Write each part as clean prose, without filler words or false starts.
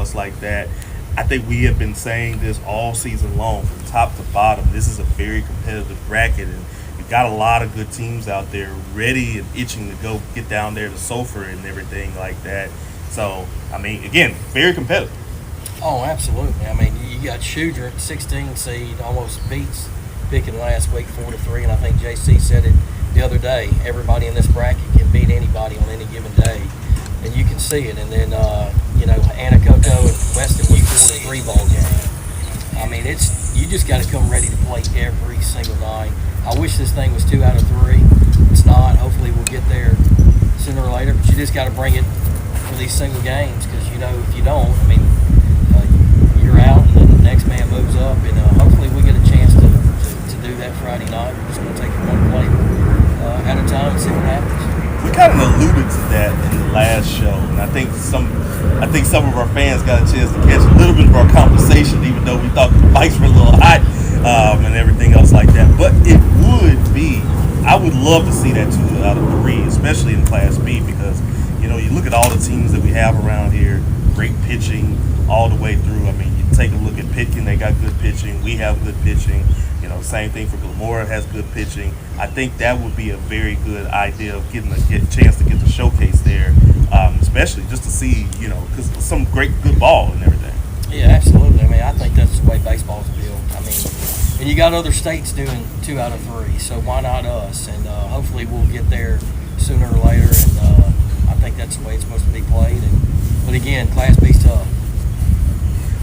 else like that. I think we have been saying this all season long, from top to bottom. This is a very competitive bracket, and you've got a lot of good teams out there ready and itching to go get down there to Sulphur and everything like that. So, I mean, again, very competitive. Oh, absolutely. I mean, you got Shooter, 16 seed, almost beats Picken last week 4-3, and I think JC said it the other day. Everybody in this bracket can beat anybody on any given day, and you can see it. And then Anacoto and Weston was 4-3 ball game. I mean, you just got to come ready to play every single night. I wish this thing was 2 out of 3. It's not. Hopefully, we'll get there sooner or later. But you just got to bring it for these single games, because if you don't, I mean, you're out, and then the next man moves up, and hopefully we get a chance to do that Friday night. We're just going to take it one play at a time and see what happens. We kind of alluded to that in the last show, and I think some of our fans got a chance to catch a little bit of our conversation, even though we thought the bikes were a little hot and everything else like that. But it would be, I would love to see that 2 out of 3, especially in Class B, because you look at all the teams that we have around here, great pitching all the way through. I mean, you take a look at Pitkin, they got good pitching. We have good pitching. Same thing for Glamora, has good pitching. I think that would be a very good idea of getting a chance to get the showcase there, especially just to see, because some great good ball and everything. Yeah, absolutely. I mean, I think that's the way baseball's built. I mean, and you got other states doing 2 out of 3, so why not us? And hopefully we'll get there sooner or later, and I think that's the way it's supposed to be played. But again, Class B's tough.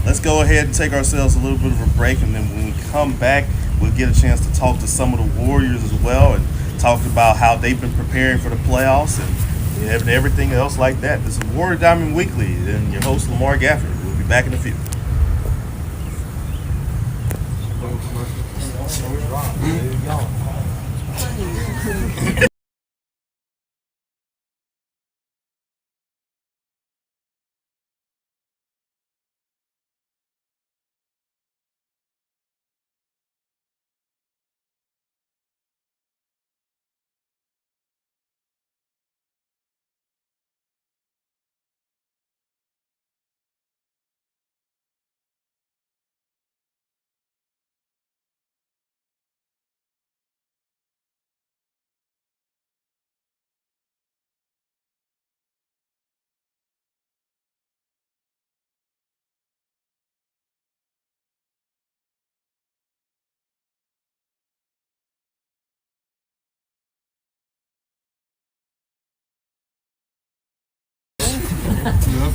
Let's go ahead and take ourselves a little bit of a break, and then when we come back, we'll get a chance to talk to some of the Warriors as well and talk about how they've been preparing for the playoffs and everything else like that. This is Warrior Diamond Weekly, and your host, Lamar Gafford. We'll be back in a few.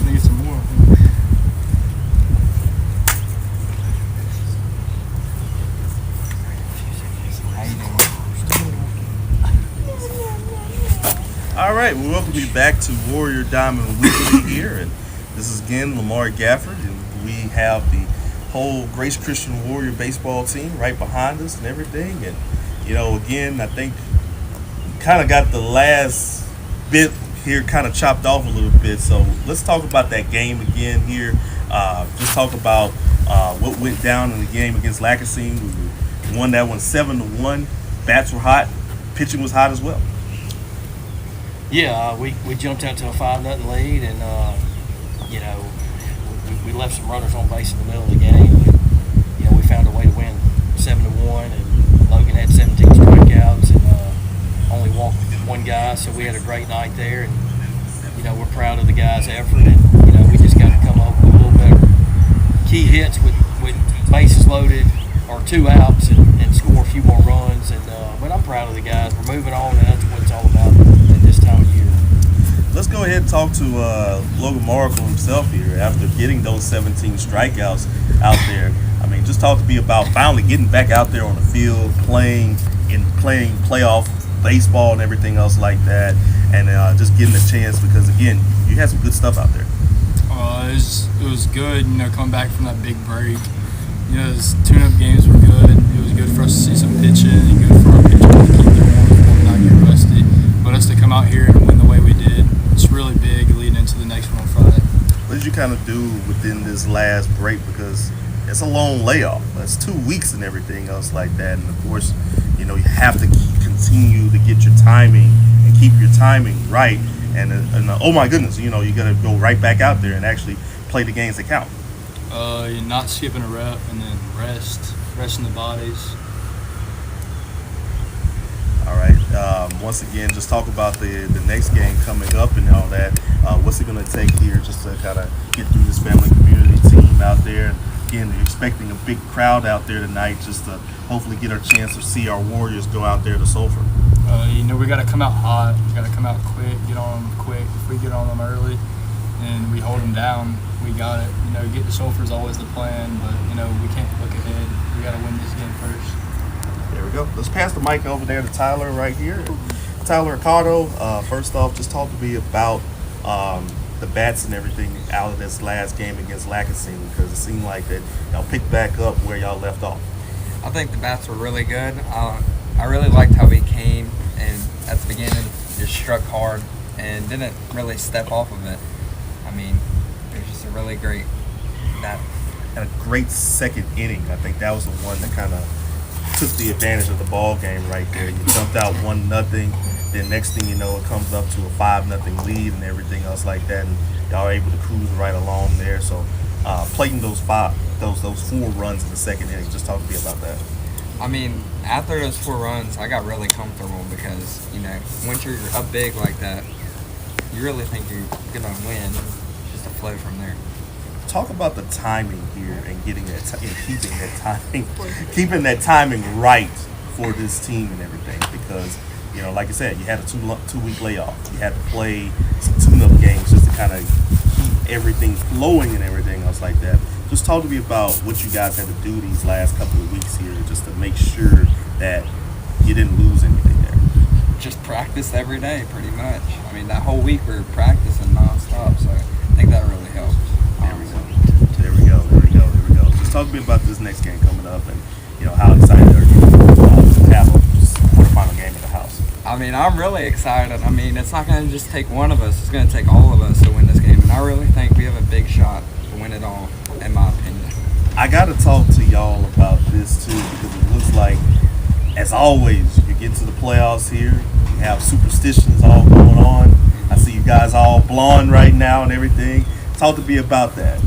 Need some more. All right, we welcome you back to Warrior Diamond Weekly here, and this is again Lamar Gafford, and we have the whole Grace Christian Warrior baseball team right behind us and everything. And again, I think we kind of got the last bit here kind of chopped off a little bit, so let's talk about that game again here. Just talk about what went down in the game against Lacassine. We won that one 7-1. Bats were hot, pitching was hot as well. Yeah, we jumped out to a 5-0 lead, and we left some runners on base in the middle of the game. But, we found a way to win 7-1, and Logan had 17 strikeouts and only walked one guy, so we had a great night there. And we're proud of the guys' effort, and we just got to come up with a little better key hits with bases loaded or 2 outs and score a few more runs. And but I'm proud of the guys. We're moving on, and that's what it's all about at this time of year. Let's go ahead and talk to Logan Maracle himself here after getting those 17 strikeouts out there. I mean, just talk to me about finally getting back out there on the field, playing playoff baseball and everything else like that, and just getting a chance, because again, you had some good stuff out there. It was good, coming back from that big break. Those tune-up games were good. It was good for us to see some pitching and good for our pitchers to keep their warm and not get rusty. But us to come out here and win the way we did, it's really big leading into the next one on Friday. What did you kind of do within this last break? Because it's a long layoff. That's 2 weeks and everything else like that. And of course, you have to continue to get your timing and keep your timing right. And oh my goodness, you got to go right back out there and actually play the games that count. You're not skipping a rep, and then resting the bodies. All right. Once again, just talk about the next game coming up and all that. What's it going to take here just to kind of get through this family community team out there? Again, you're expecting a big crowd out there tonight just to hopefully get our chance to see our Warriors go out there to Sulphur. We got to come out hot. We got to come out quick, get on them quick. If we get on them early and we hold them down, we got it. Get to Sulphur is always the plan, but, we can't look ahead. We got to win this game first. There we go. Let's pass the mic over there to Tyler right here. Tyler Ricardo, first off, just talk to me about the bats and everything out of this last game against Lacassine, because it seemed like that y'all picked back up where y'all left off. I think the bats were really good. I really liked how we came and at the beginning just struck hard and didn't really step off of it. I mean, it was just a really great bat. And a great second inning. I think that was the one that kind of took the advantage of the ball game right there. You jumped out 1-0. Then next thing you know, it comes up to a 5-0 lead and everything else like that, and y'all are able to cruise right along there. So, plating those 4 runs in the second inning. Just talk to me about that. I mean, after those 4 runs, I got really comfortable because, once you're up big like that, you really think you're going to win. It's just a flow from there. Talk about the timing here and getting that keeping that timing right for this team and everything, because like I said, you had a 2-week layoff. You had to play some tune-up games just to kind of keep everything flowing and everything else like that. Just talk to me about what you guys had to do these last couple of weeks here just to make sure that you didn't lose anything there. Just practice every day, pretty much. I mean, that whole week we were practicing nonstop, so I think that really helped. There we go. Just talk to me about this next game coming up and how excited are you to have a quarterfinal game in the house? I mean, I'm really excited. I mean, it's not going to just take one of us. It's going to take all of us to win this game. And I really think we have a big shot to win it all, in my opinion. I got to talk to y'all about this, too, because it looks like, as always, you get to the playoffs here, you have superstitions all going on. I see you guys all blonde right now and everything. Talk to me about that.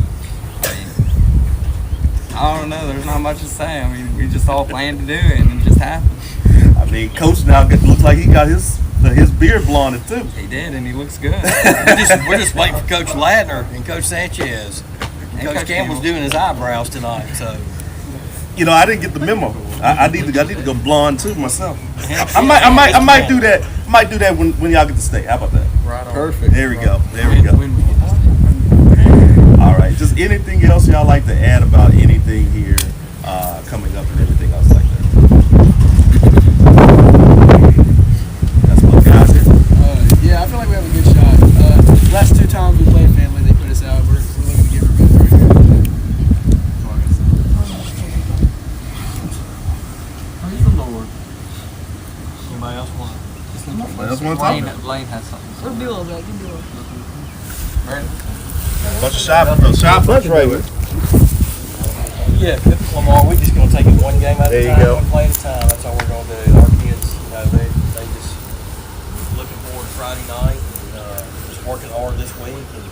I don't know. There's not much to say. I mean, we just all planned to do it, and it just happened. I mean, Coach now looks like he got his beard blonded too. He did, and he looks good. We're just waiting for Coach Ladner and Coach Sanchez. And Coach Campbell's doing his eyebrows tonight, so. I didn't get the memo. I need to go blonde too myself. I might do that. Might do that when y'all get to stay. How about that? Right on. Perfect. There we go. When we get to stay. All right. Just anything else y'all like to add about anything here coming up and everything else like that? That's what guys here. Yeah, I feel like we have a good shot. Last 2 times we played family, they put us out. We're looking to get revenge right here. Praise the Lord. Anybody else want Anybody else want to talk? Lane has something. Where's Bill back? You Bill. Bunch of shot bunch right here. Yeah, Lamar, we're just going to take it one game at There a you time, go. one play at a time. That's all we're going to do. Our kids, they just looking forward to Friday night and just working hard this week and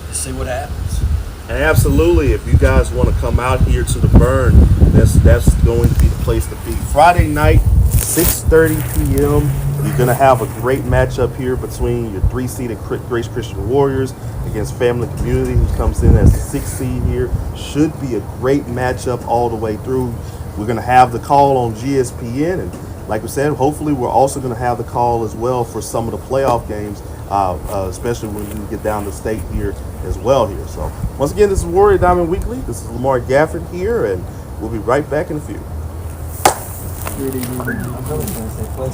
just see what happens. And absolutely, if you guys want to come out here to the Burn, that's going to be the place to be. Friday night, 6:30 p.m. You're going to have a great matchup here between your 3-seeded Grace Christian Warriors against Family Community, who comes in as the 6th seed here. Should be a great matchup all the way through. We're going to have the call on GSPN, and like we said, hopefully we're also going to have the call as well for some of the playoff games, especially when you get down to state here as well here. So once again, this is Warrior Diamond Weekly. This is Lamar Gafford here, and we'll be right back in a few. I'm really going to say play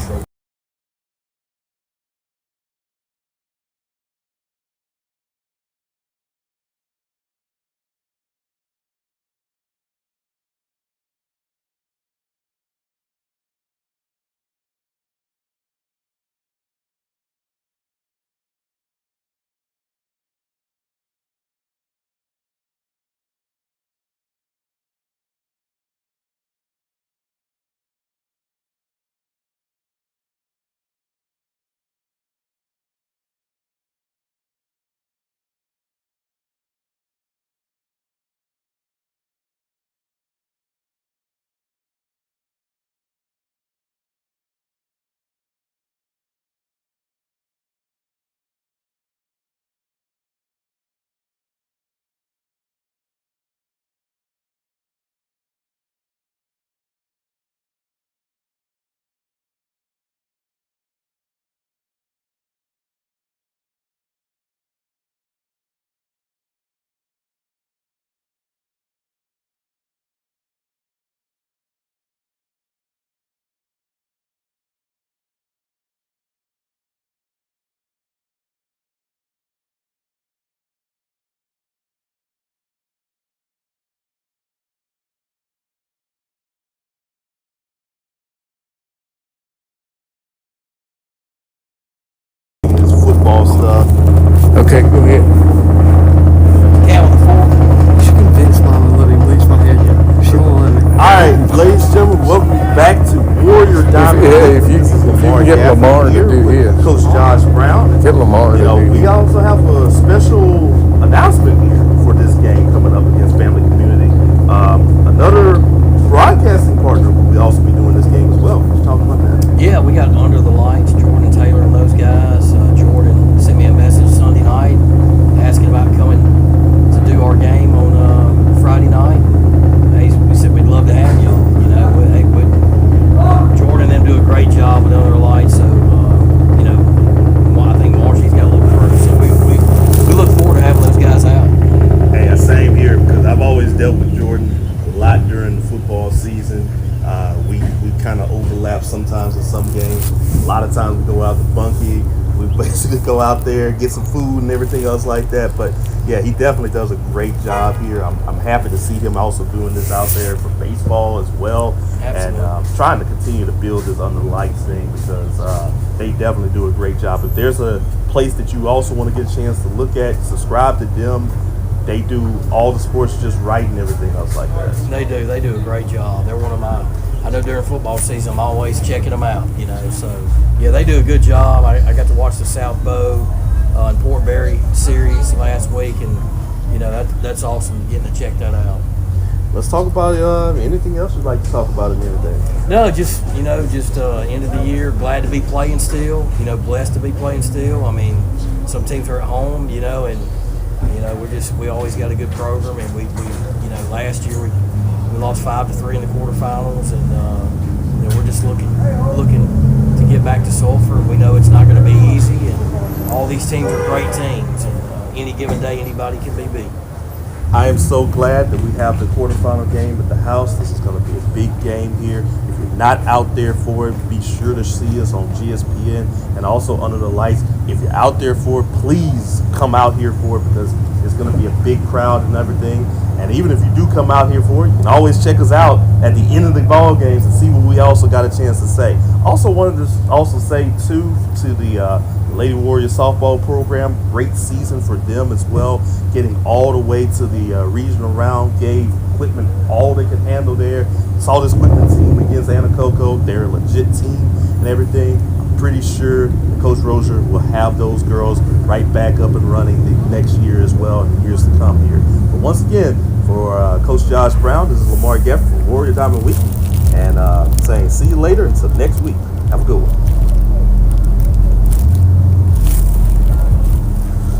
football stuff. Okay, go ahead. Count the four. She convinced Mama to let me bleach my hair. She won't let me. All right, ladies and gentlemen, welcome back to Warrior Diamond. If you This is can get Gaffney Lamar to here do with his. Coach Josh Brown. And, Get Lamar to you know, do we his. also have a special announcement here for this game coming up against Family Community. Another broadcasting partner will also be doing this game as well. Let's talk about that. Yeah, we got Under the Lights, Jordan Taylor and those guys. Jordan sent me a message Sunday night asking about coming to do our game on Friday night. We said we'd love to have you. You know, Jordan and them do a great job with Under the Lights. So, you know, I think Marshy's got a little proof. So we look forward to having those guys out. Hey, same here because I've always dealt with Jordan a lot during the football season. We kind of overlap sometimes in some games. A lot of times we go out to Bunkie. We basically go out there, get some food and everything else like that. But yeah, he definitely does a great job here. I'm happy to see him also doing this out there for baseball as well. Absolutely. And trying to continue to build this Under the Lights thing because they definitely do a great job. If there's a place that you also want to get a chance to look at, subscribe to them. They do all the sports just right and everything else like that. They do a great job. They're one of my, I know during football season I'm always checking them out, you know, so yeah, they do a good job. I got to watch the South Bow and Port Barry series last week, and you know, that's awesome getting to check that out. Let's talk about anything else you'd like to talk about in anything. No, just end of the year, glad to be playing still, you know, blessed to be playing still. I mean, some teams are at home, you know, and you know, we always got a good program, and we you know, last year we lost 5-3 in the quarterfinals, and you know, we're just looking to get back to Sulphur. We know it's not going to be easy, and all these teams are great teams, and any given day anybody can be beat. I am so glad that we have the quarterfinal game at the house. This is going to be a big game here. If you're not out there for it, be sure to see us on GSPN and also Under the Lights. If you're out there for it, please come out here for it because it's going to be a big crowd and everything. And even if you do come out here for it, you can always check us out at the end of the ball games and see what we also got a chance to say. Also wanted to also say, too, to the Lady Warrior softball program, great season for them as well, getting all the way to the regional round, gave equipment all they could handle there. Saw this equipment team against Anacoco. They're a legit team and everything. I'm pretty sure Coach Rozier will have those girls right back up and running the next year as well and years to come here. But once again, for Coach Josh Brown, this is Lamar Geff from Warrior Diamond Week, and saying see you later until next week. Have a good one.